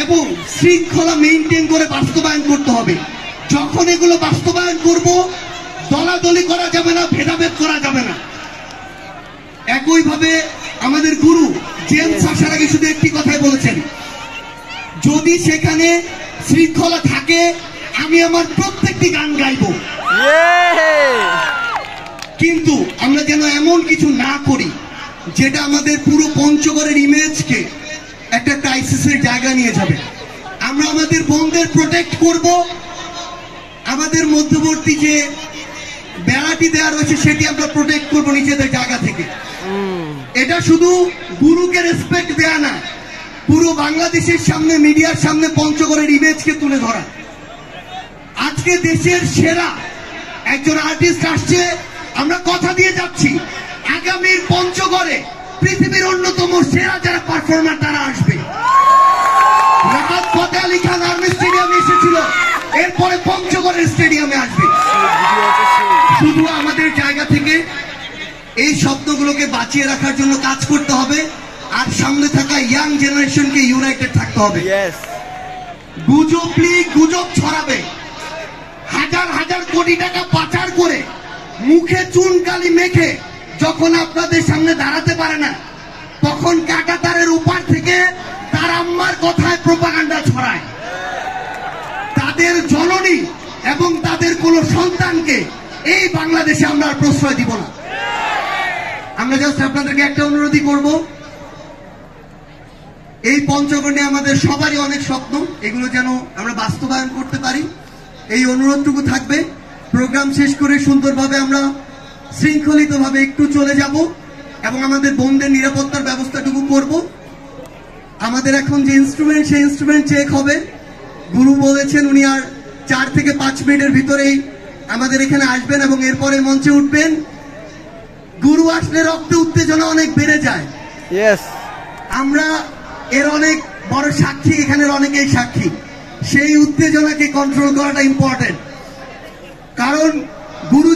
এবং শৃঙ্খলা মেইনটেইন করে বাস্তবায়ন করতে হবে। যখন এগুলো বাস্তবায়ন করব, দলাদলি করা যাবে না, ভেদাভেদ করা যাবে না। একইভাবে আমাদের গুরু জেমস আসার আগে শুধু একটি কথাই বলেছেন, যদি সেখানে শৃঙ্খলা থাকে আমি আমার প্রত্যেকটি গান গাইব, কিন্তু আমরা যেন এমন কিছু না করি যেটা আমাদের পুরো পঞ্চগড়ের ইমেজকে একটা ক্রাইসিসের জায়গা নিয়ে যাবে। আমরা আমাদের বোনদের প্রোটেক্ট করব, আমাদের মধ্যবর্তী যে বেড়াটি দেওয়া রয়েছে সেটি আমরা প্রোটেক্ট করব নিজেদের জায়গা থেকে। এটা শুধু গুরুকে রেসপেক্ট দেয়া না, পুরো বাংলাদেশের সামনে, মিডিয়ার সামনে পঞ্চগড়ের ইমেজকে তুলে ধরা। আজকে দেশের সেরা একজন আর্টিস্ট আসছে, আমরা কথা দিয়ে যাচ্ছি আগামীর পঞ্চগড়ে পৃথিবীর অন্যতম সেরা যারা পারফর্মার তারা আসবে। রাহাত ফতেহ আলী খান আর্মি স্টেডিয়ামে এসেছিল, এরপরে পঞ্চগড়ের স্টেডিয়ামে আসবে। শুধু আমাদের জায়গা থেকে এই শব্দগুলোকে বাঁচিয়ে রাখার জন্য কাজ করতে হবে, আর সামনে থাকা ইয়াং জেনারেশনকে ইউনাইটেড থাকতে হবে। গুজব ছড়াবে, হাজার হাজার কোটি টাকা পাচার করে মুখে চুনকালি মেখে যখন আপনাদের সামনে দাঁড়াতে পারে না, তখন কাঁটাতারের উপার থেকে তার আম্মার কথায় প্রোপাগান্ডা ছড়ায়। তাদের জননী এবং তাদের কোন সন্তানকে এই বাংলাদেশে আমরা আর প্রশ্রয় দিব না। আমরা জাস্ট আপনাদেরকে একটা অনুরোধই করব, এই পঞ্চগড়ে আমাদের সবারই অনেক স্বপ্ন, এগুলো যেন আমরা বাস্তবায়ন করতে পারি, এই অনুরোধটুকু থাকবে। প্রোগ্রাম শেষ করে সুন্দরভাবে আমরা শৃঙ্খলিতভাবে একটু চলে যাব এবং আমাদের বোনদের নিরাপত্তার ব্যবস্থাটুকু করব। আমাদের এখন যে ইনস্ট্রুমেন্ট, সেই ইনস্ট্রুমেন্ট চেক হবে। গুরু বলেছেন উনি আর 4 থেকে 5 মিনিটের ভিতরেই আমাদের এখানে আসবেন এবং এরপরে মঞ্চে উঠবেন। গুরু আসলে রক্তে উত্তেজনা অনেক বেড়ে যায়। আমরা এর অনেক বড় সাক্ষী, এখানের অনেকেই সাক্ষী। সেই উত্তেজনাকে কন্ট্রোল করাটা ইম্পর্টেন্ট, কারণ গুরু